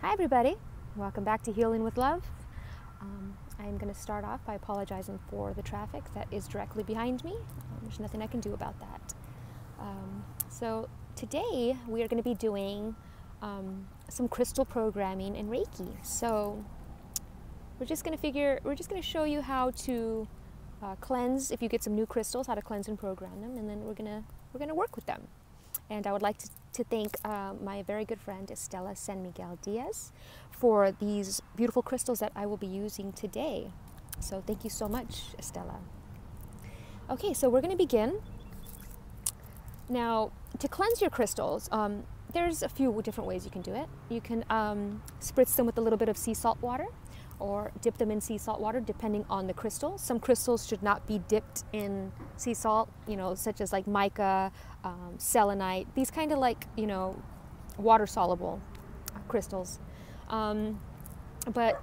Hi everybody, welcome back to Healing with Love. I'm going to start off by apologizing for the traffic that is directly behind me. There's nothing I can do about that. So today we are going to be doing some crystal programming and Reiki. So we're just going to show you how to cleanse, if you get some new crystals, how to cleanse and program them, and then we're going to work with them. And I would like to thank my very good friend Estella San Miguel Diaz for these beautiful crystals that I will be using today. So thank you so much, Estella. Okay, so we're going to begin. Now, to cleanse your crystals, there's a few different ways you can do it. You can spritz them with a little bit of sea salt water, or dip them in sea salt water depending on the crystal. Some crystals should not be dipped in sea salt, such as like mica, selenite, these kind of like, water soluble crystals. But,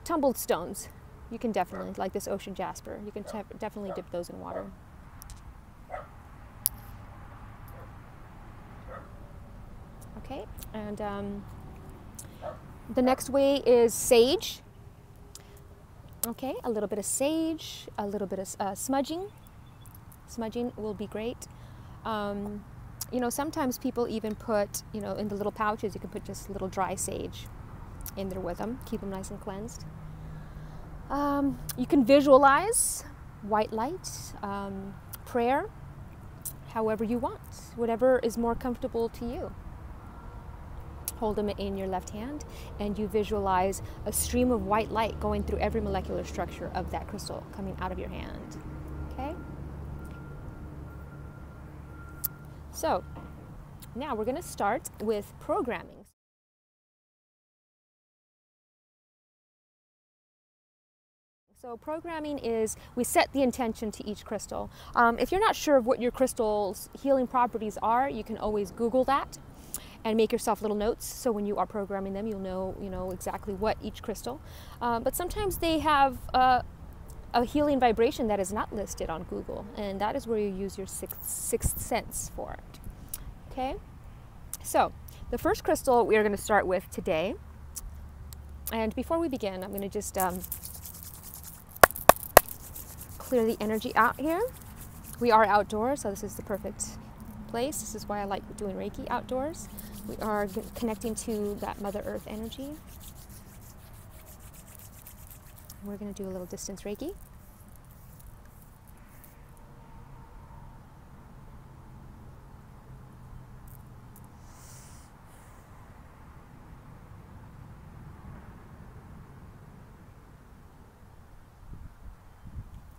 tumbled stones, you can definitely, like this ocean jasper, you can definitely dip those in water. Okay, and the next way is sage. Okay, a little bit of sage, a little bit of smudging. Smudging will be great. Sometimes people even put, in the little pouches, you can put just a little dry sage in there with them, keep them nice and cleansed. You can visualize white light, prayer, however you want, whatever is more comfortable to you. Hold them in your left hand and you visualize a stream of white light going through every molecular structure of that crystal coming out of your hand. Okay? So now we're going to start with programming. So programming is, we set the intention to each crystal. If you're not sure of what your crystal's healing properties are, you can always Google that and make yourself little notes, so when you are programming them, you'll know, exactly what each crystal. But sometimes they have a healing vibration that is not listed on Google, and that is where you use your sixth sense for it. Okay, so the first crystal we are going to start with today, and before we begin, I'm going to just clear the energy out here. We are outdoors, so this is the perfect place. This is why I like doing Reiki outdoors. We are connecting to that Mother Earth energy. We're going to do a little distance Reiki.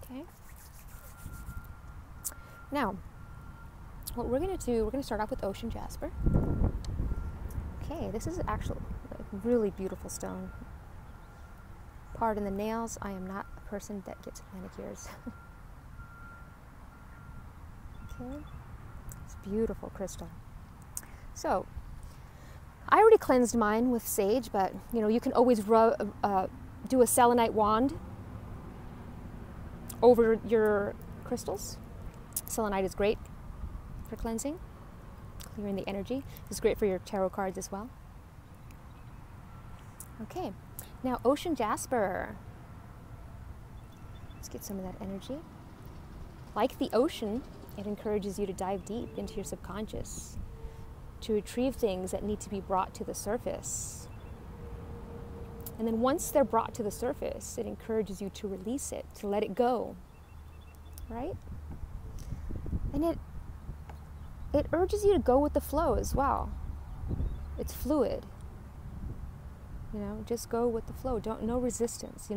Okay. Now, what we're going to do, we're going to start off with ocean jasper. Okay, this is actually a really beautiful stone. Pardon the nails, I am not a person that gets manicures. Okay, it's a beautiful crystal. So, I already cleansed mine with sage, but you can always do a selenite wand over your crystals. Selenite is great for cleansing, clearing the energy. It's great for your tarot cards as well. Okay, now ocean jasper. Let's get some of that energy. Like the ocean, it encourages you to dive deep into your subconscious, to retrieve things that need to be brought to the surface. And then once they're brought to the surface, it encourages you to release it, to let it go, right? And it urges you to go with the flow as well. It's fluid. Just go with the flow. No resistance.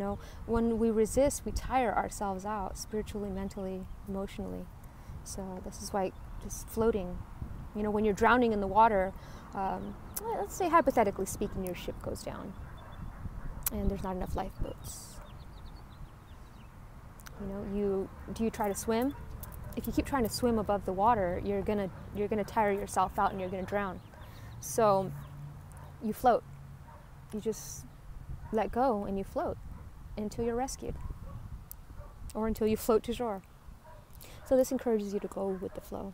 When we resist, we tire ourselves out spiritually, mentally, emotionally. So this is why just floating. When you're drowning in the water, let's say hypothetically speaking, your ship goes down and there's not enough lifeboats. Do you try to swim? If you keep trying to swim above the water, you're gonna tire yourself out and you're gonna drown. So you float. You just let go and you float until you're rescued, or until you float to shore. So this encourages you to go with the flow.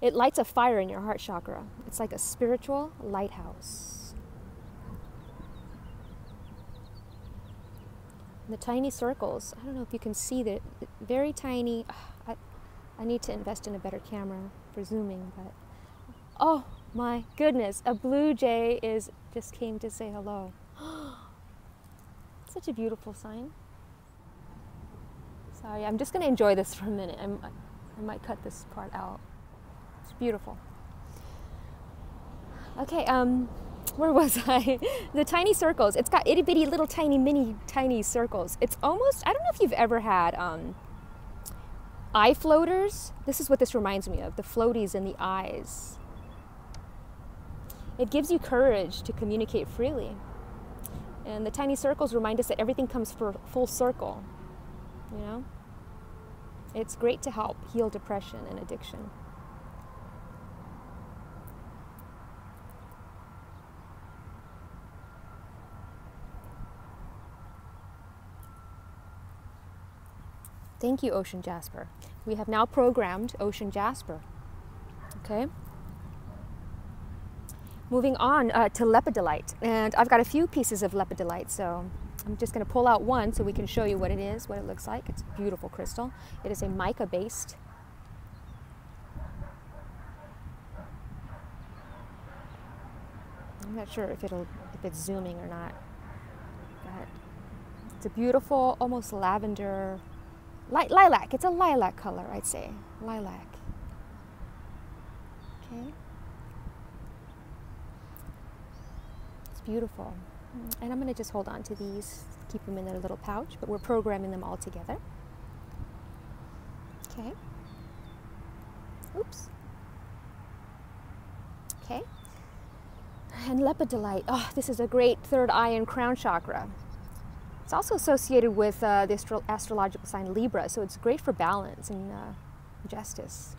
It lights a fire in your heart chakra. It's like a spiritual lighthouse. The tiny circles, I don't know if you can see that, very tiny. I need to invest in a better camera for zooming, but oh my goodness, a blue jay just came to say hello. Such a beautiful sign. Sorry, I'm just going to enjoy this for a minute. I might cut this part out. It's beautiful. Okay, where was I? The tiny circles. It's got itty bitty little tiny circles. It's almost, I don't know if you've ever had eye floaters. This is what this reminds me of, the floaties in the eyes. It gives you courage to communicate freely. And the tiny circles remind us that everything comes for full circle, you know? It's great to help heal depression and addiction. Thank you, Ocean Jasper. We have now programmed Ocean Jasper. Okay? Moving on to Lepida Light. And I've got a few pieces of Lepida Light, so I'm just going to pull out one so we can show you what it is, what it looks like. It's a beautiful crystal. It is a mica-based. I'm not sure if it's zooming or not. But it's a beautiful, almost lavender, lilac. It's a lilac color, I'd say. Lilac. Okay. It's beautiful. And I'm going to just hold on to these, keep them in their little pouch, but we're programming them all together. Okay. Oops. Okay. And Leopard Delight. Oh, this is a great third eye and crown chakra. It's also associated with the astrological sign Libra, so it's great for balance and justice.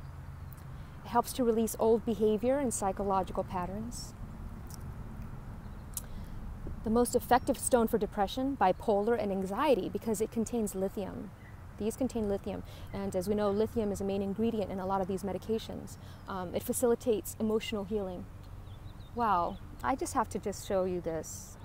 It helps to release old behavior and psychological patterns. The most effective stone for depression, bipolar, and anxiety because it contains lithium. These contain lithium, and as we know, lithium is a main ingredient in a lot of these medications. It facilitates emotional healing. Wow, I just have to show you this.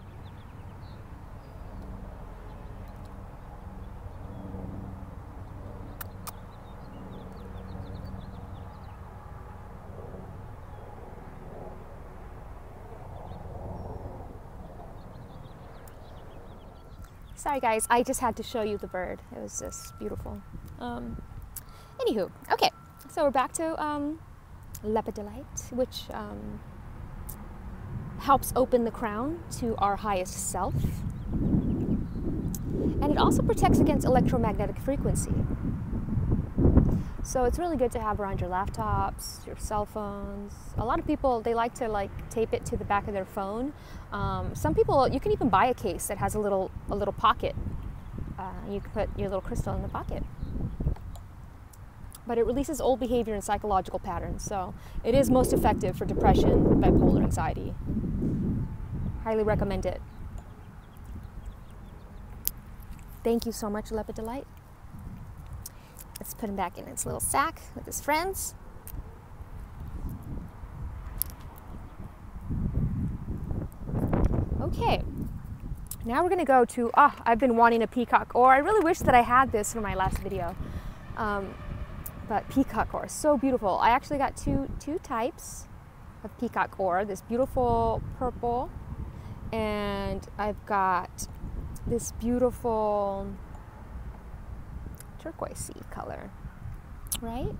Sorry guys, I just had to show you the bird. It was just beautiful. Anywho, okay, so we're back to Leopard Delight, which helps open the crown to our highest self. And it also protects against electromagnetic frequency. So it's really good to have around your laptops, your cell phones. A lot of people, they like to tape it to the back of their phone. Some people, you can even buy a case that has a little pocket. You can put your little crystal in the pocket. But it releases old behavior and psychological patterns. So it is most effective for depression, bipolar, anxiety. Highly recommend it. Thank you so much, Lepida Light. Let's put him back in its little sack with his friends. Okay, now we're gonna go to, I've been wanting a peacock ore. I really wish that I had this for my last video. But peacock ore, so beautiful. I actually got two types of peacock ore, this beautiful purple, and I've got this beautiful turquoise color, right?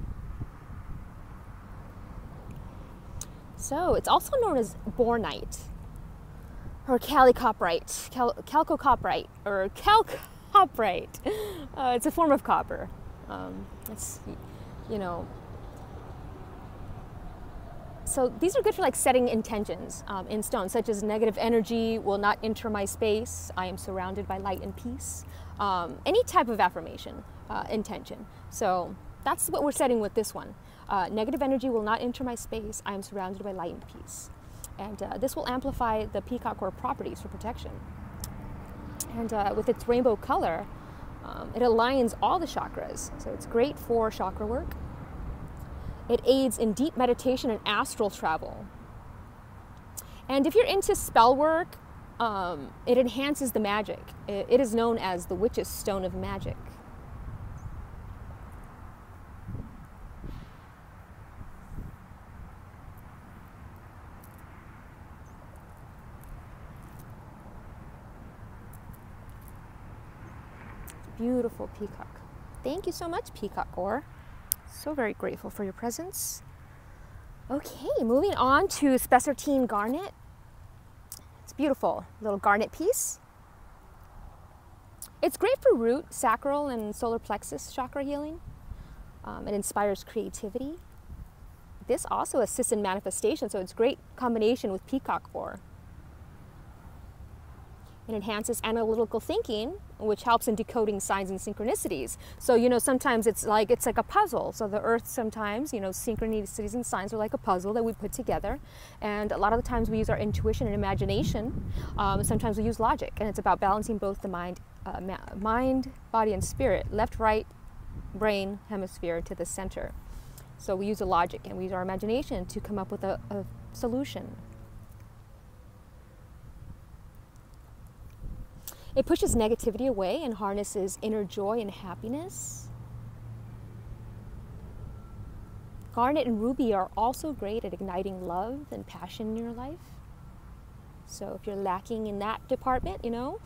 So it's also known as bornite or chalcoprite, chalcoprite or chalcoprite. It's a form of copper. It's, you know, so these are good for setting intentions in stone, such as negative energy will not enter my space. I am surrounded by light and peace. Any type of affirmation, intention. So that's what we're setting with this one. Negative energy will not enter my space. I am surrounded by light and peace. And this will amplify the peacock ore properties for protection. And with its rainbow color, it aligns all the chakras. So it's great for chakra work. It aids in deep meditation and astral travel. And if you're into spell work, it enhances the magic. It is known as the witch's stone of magic. Beautiful peacock. Thank you so much, peacock ore. So very grateful for your presence. Okay, moving on to spessartine garnet. It's beautiful, little garnet piece. It's great for root, sacral, and solar plexus chakra healing. It inspires creativity. This also assists in manifestation, so it's a great combination with peacock ore. It enhances analytical thinking, which helps in decoding signs and synchronicities. So, you know, sometimes it's like a puzzle. So the earth sometimes, you know, synchronicities and signs are like a puzzle that we put together. And a lot of the times we use our intuition and imagination. Sometimes we use logic. And it's about balancing both the mind, body, and spirit, left, right, brain, hemisphere to the center. So we use the logic and we use our imagination to come up with a solution. It pushes negativity away and harnesses inner joy and happiness. Garnet and ruby are also great at igniting love and passion in your life. So if you're lacking in that department, you know,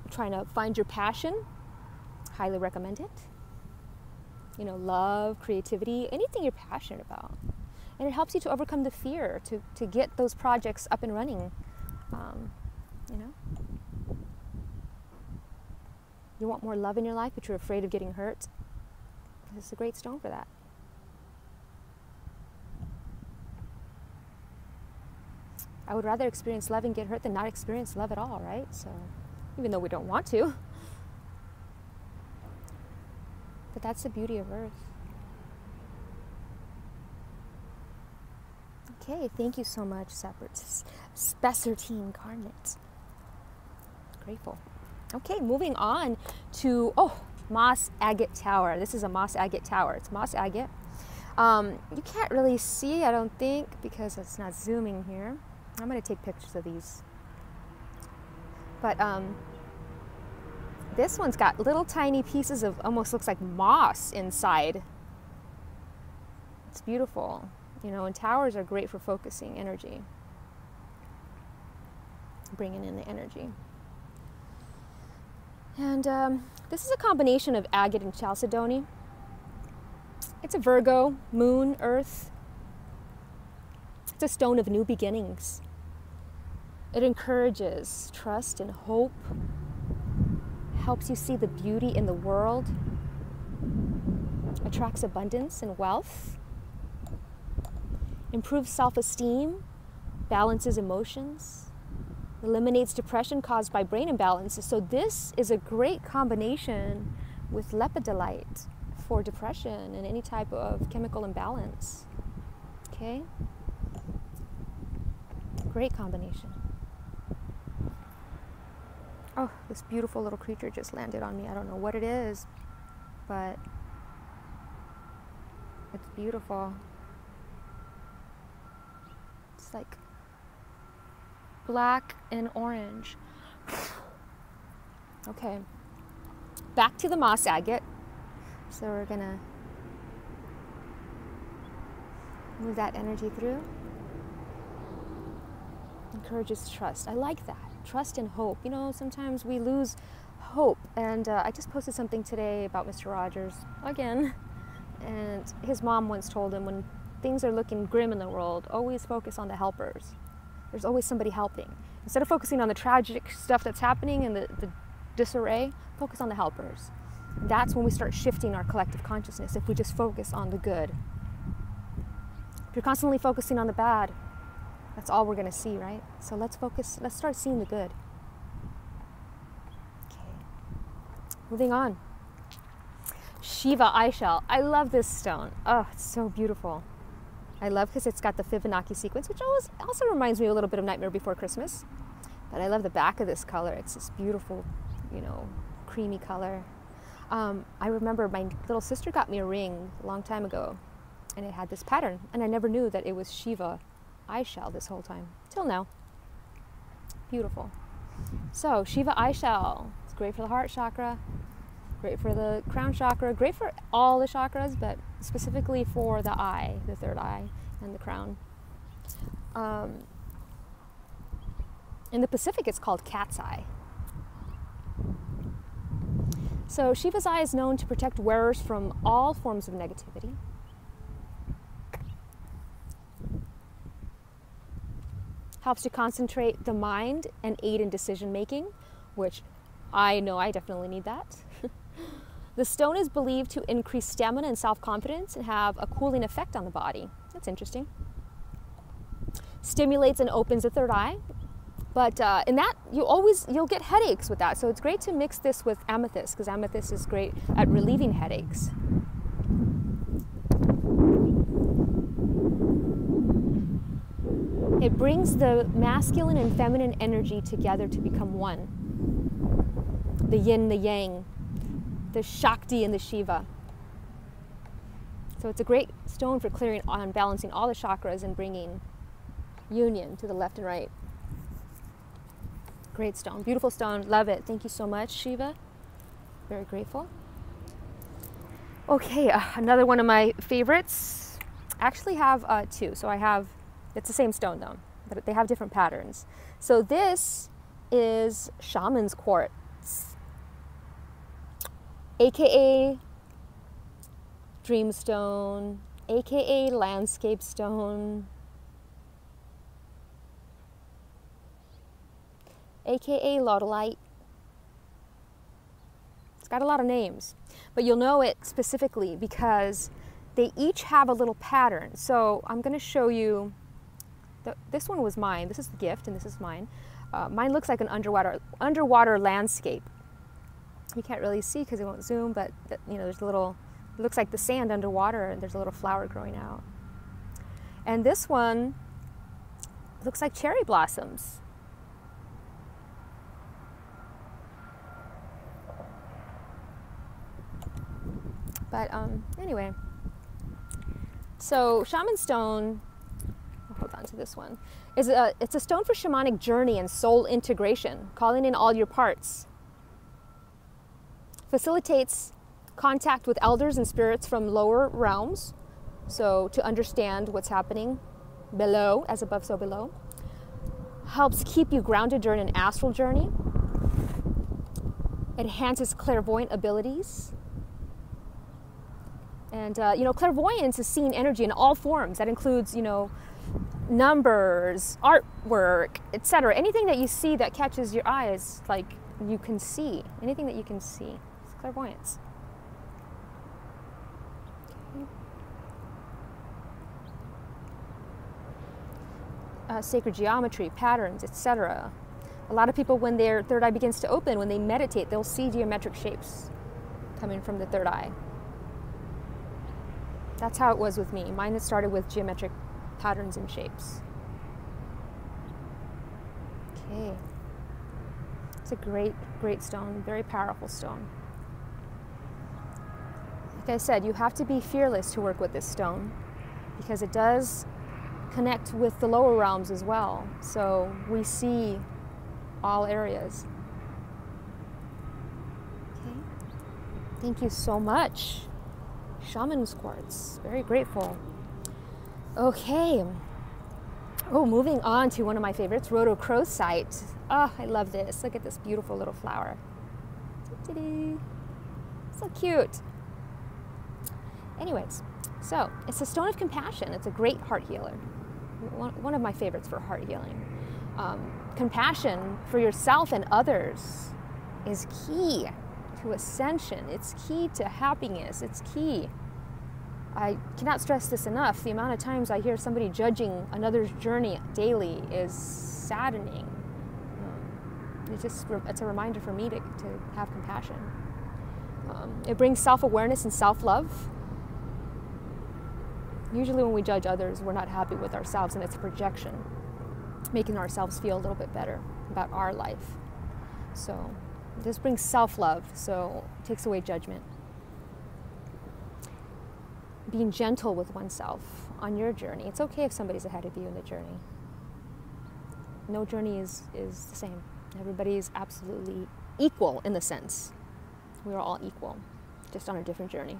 trying to find your passion, highly recommend it. You know, love, creativity, anything you're passionate about. And it helps you to overcome the fear, to get those projects up and running, you know. You want more love in your life, but you're afraid of getting hurt. This is a great stone for that. I would rather experience love and get hurt than not experience love at all, right? So, even though we don't want to. But that's the beauty of Earth. Okay, thank you so much, spessartine garnet. Grateful. Okay, moving on to, moss agate tower. This is a moss agate tower. It's moss agate. You can't really see, I don't think, because it's not zooming here. I'm going to take pictures of these. But this one's got little tiny pieces of, almost looks like moss inside. It's beautiful. You know, and towers are great for focusing energy. Bringing in the energy. And this is a combination of agate and chalcedony. It's a Virgo, moon, earth. It's a stone of new beginnings. It encourages trust and hope, helps you see the beauty in the world, attracts abundance and wealth, improves self-esteem, balances emotions, eliminates depression caused by brain imbalances. So this is a great combination with Lepida Light for depression and any type of chemical imbalance. Okay? Great combination. Oh, this beautiful little creature just landed on me. I don't know what it is, but it's beautiful. It's like black and orange. Okay, back to the moss agate. So we're gonna move that energy through. Encourages trust. I like that. Trust and hope. You know, sometimes we lose hope. And I just posted something today about Mr. Rogers again. And his mom once told him, when things are looking grim in the world, always focus on the helpers. There's always somebody helping. Instead of focusing on the tragic stuff that's happening and the disarray, focus on the helpers. That's when we start shifting our collective consciousness, if we just focus on the good. If you're constantly focusing on the bad, that's all we're going to see, right? So let's start seeing the good. Okay. Moving on. Shiva eyeshell. I love this stone. Oh, it's so beautiful. I love because it's got the Fibonacci sequence, which also reminds me a little bit of Nightmare Before Christmas. But I love the back of this color. It's this beautiful, you know, creamy color. I remember my little sister got me a ring a long time ago, and it had this pattern, and I never knew that it was Shiva eyeshell this whole time, till now. Beautiful. So Shiva eye shell. It's great for the heart chakra, great for the crown chakra, great for all the chakras, but specifically for the eye, the third eye, and the crown. In the Pacific, it's called cat's eye. So Shiva's eye is known to protect wearers from all forms of negativity. Helps to concentrate the mind and aid in decision making, which I know I definitely need that. The stone is believed to increase stamina and self-confidence and have a cooling effect on the body. That's interesting. Stimulates and opens the third eye. But in that, you'll get headaches with that. So it's great to mix this with amethyst, because amethyst is great at relieving headaches. It brings the masculine and feminine energy together to become one. The yin, the yang, the Shakti and the Shiva. So it's a great stone for clearing and balancing all the chakras and bringing union to the left and right. Great stone, beautiful stone, love it. Thank you so much, Shiva. Very grateful. Okay, another one of my favorites. I actually have two. So I have, it's the same stone though, but they have different patterns. So this is Shaman's quartz, aka dream stone, aka landscape stone, aka Rhodochrosite. It's got a lot of names, but you'll know it specifically because they each have a little pattern. So I'm going to show you, this one was mine, this is the gift, and this is mine. Mine looks like an underwater landscape. You can't really see because it won't zoom, but you know, there's a little, it looks like the sand underwater, and there's a little flower growing out. And this one looks like cherry blossoms. But anyway, so Shaman Stone, I'll hold on to this one, it's a stone for shamanic journey and soul integration, calling in all your parts. Facilitates contact with elders and spirits from lower realms, so to understand what's happening below, as above so below. Helps keep you grounded during an astral journey. Enhances clairvoyant abilities. And, you know, clairvoyance is seeing energy in all forms. That includes, you know, numbers, artwork, etc. Anything that you see that catches your eyes, like you can see. Anything that you can see. It's clairvoyance. Okay. Sacred geometry, patterns, etc. A lot of people, when their third eye begins to open, when they meditate, they'll see geometric shapes coming from the third eye. That's how it was with me. Mine started with geometric patterns and shapes. Okay. It's a great, great stone, very powerful stone. Like I said, you have to be fearless to work with this stone because it does connect with the lower realms as well. So we see all areas. Okay. Thank you so much. Shaman's quartz, very grateful. Okay. Oh, moving on to one of my favorites, Rhodochrosite. Oh, I love this. Look at this beautiful little flower. So cute. Anyways, so it's a stone of compassion. It's a great heart healer. One of my favorites for heart healing. Compassion for yourself and others is key to ascension. It's key to happiness. It's key. I cannot stress this enough. The amount of times I hear somebody judging another's journey daily is saddening. It's a reminder for me to have compassion. It brings self-awareness and self-love. Usually when we judge others, we're not happy with ourselves, and it's a projection, making ourselves feel a little bit better about our life. So this brings self-love, so it takes away judgment. Being gentle with oneself on your journey. It's okay if somebody's ahead of you in the journey. No journey is the same. Everybody's absolutely equal in the sense. We are all equal, just on a different journey.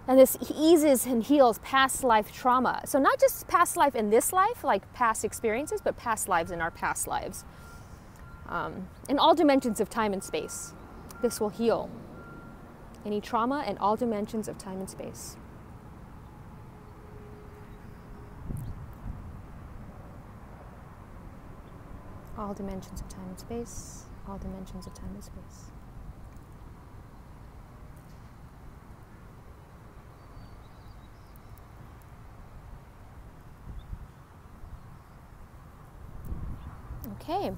And this eases and heals past life trauma. So not just past life in this life, like past experiences, but past lives in our past lives. In all dimensions of time and space, this will heal any trauma in all dimensions of time and space. All dimensions of time and space, all dimensions of time and space. Okay,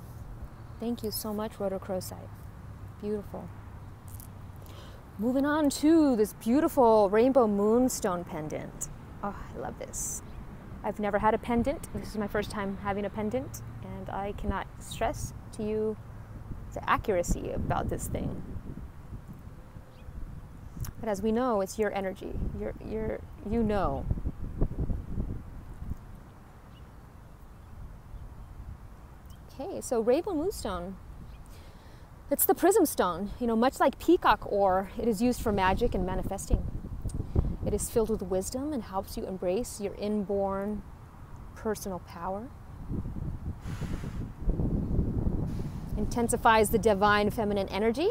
thank you so much, Rhodochrosite. Beautiful. Moving on to this beautiful rainbow moonstone pendant. Oh, I love this. I've never had a pendant. This is my first time having a pendant, and I cannot stress to you the accuracy about this thing. But as we know, it's your energy. You know. Okay, so rainbow moonstone. It's the prism stone. You know, much like peacock ore, it is used for magic and manifesting. It is filled with wisdom and helps you embrace your inborn personal power. Intensifies the divine feminine energy.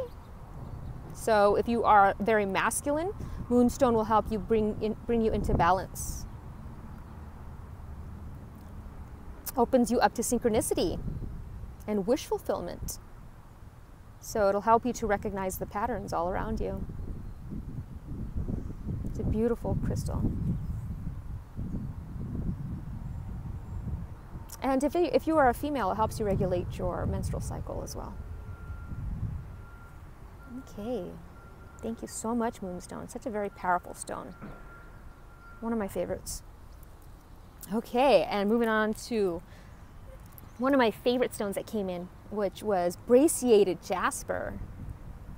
So if you are very masculine, moonstone will help you bring you into balance. Opens you up to synchronicity and wish fulfillment. So it'll help you to recognize the patterns all around you. It's a beautiful crystal. And if you are a female, it helps you regulate your menstrual cycle as well. Okay, thank you so much, Moonstone. Such a very powerful stone. One of my favorites. Okay, and moving on to one of my favorite stones that came in, which was brachiated jasper.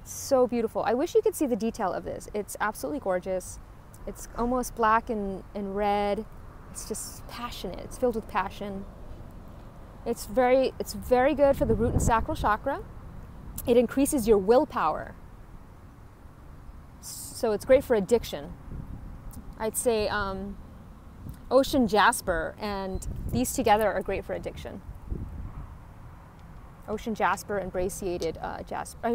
So beautiful. I wish you could see the detail of this. It's absolutely gorgeous. It's almost black and red. It's just passionate. It's filled with passion. It's very good for the root and sacral chakra. It increases your willpower. So it's great for addiction. I'd say ocean jasper and these together are great for addiction. Ocean jasper and brachiated jasper.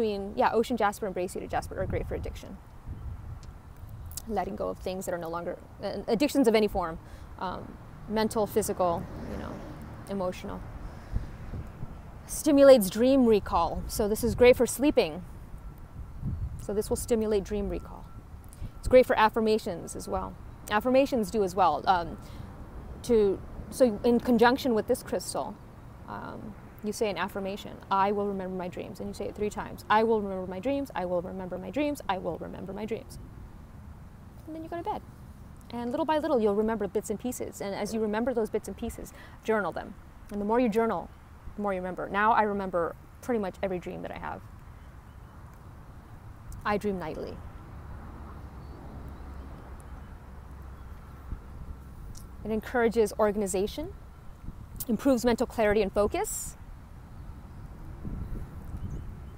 Ocean jasper and brachiated jasper are great for addiction. Letting go of things that are no longer addictions of any form, mental, physical, emotional. Stimulates dream recall. So this is great for sleeping. So this will stimulate dream recall. It's great for affirmations as well. Affirmations do as well. So in conjunction with this crystal, you say an affirmation. I will remember my dreams. And you say it 3 times. I will remember my dreams. I will remember my dreams. I will remember my dreams. And then you go to bed. And little by little, you'll remember bits and pieces. And as you remember those bits and pieces, journal them. And the more you journal, the more you remember. Now I remember pretty much every dream that I have. I dream nightly. It encourages organization, improves mental clarity and focus,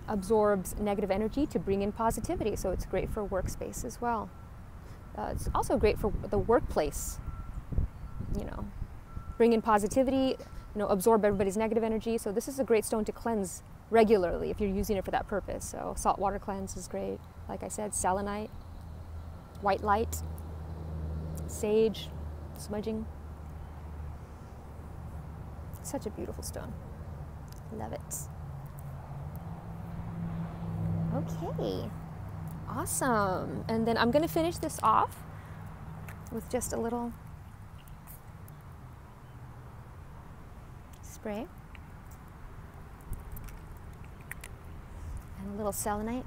absorbs negative energy to bring in positivity. So it's great for workspace as well. It's also great for the workplace. Bring in positivity, absorb everybody's negative energy. So this is a great stone to cleanse regularly if you're using it for that purpose. So saltwater cleanse is great. Like I said, selenite, white light, sage, smudging. Such a beautiful stone. Love it. Okay, awesome. And then I'm going to finish this off with just a little spray and a little selenite.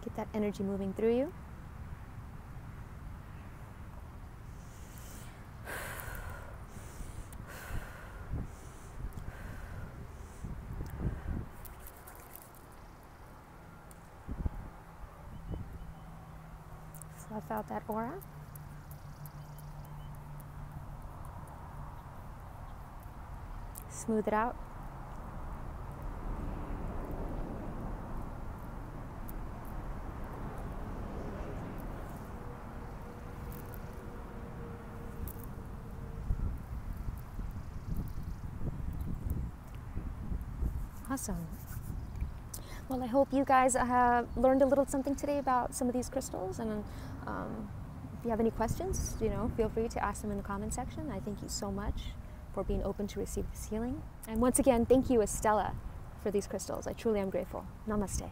Get that energy moving through you. Fluff out that aura. Smooth it out. Awesome. Well, I hope you guys have learned a little something today about some of these crystals, and if you have any questions, feel free to ask them in the comment section. I thank you so much for being open to receive this healing. And once again, thank you, Estella, for these crystals. I truly am grateful. Namaste.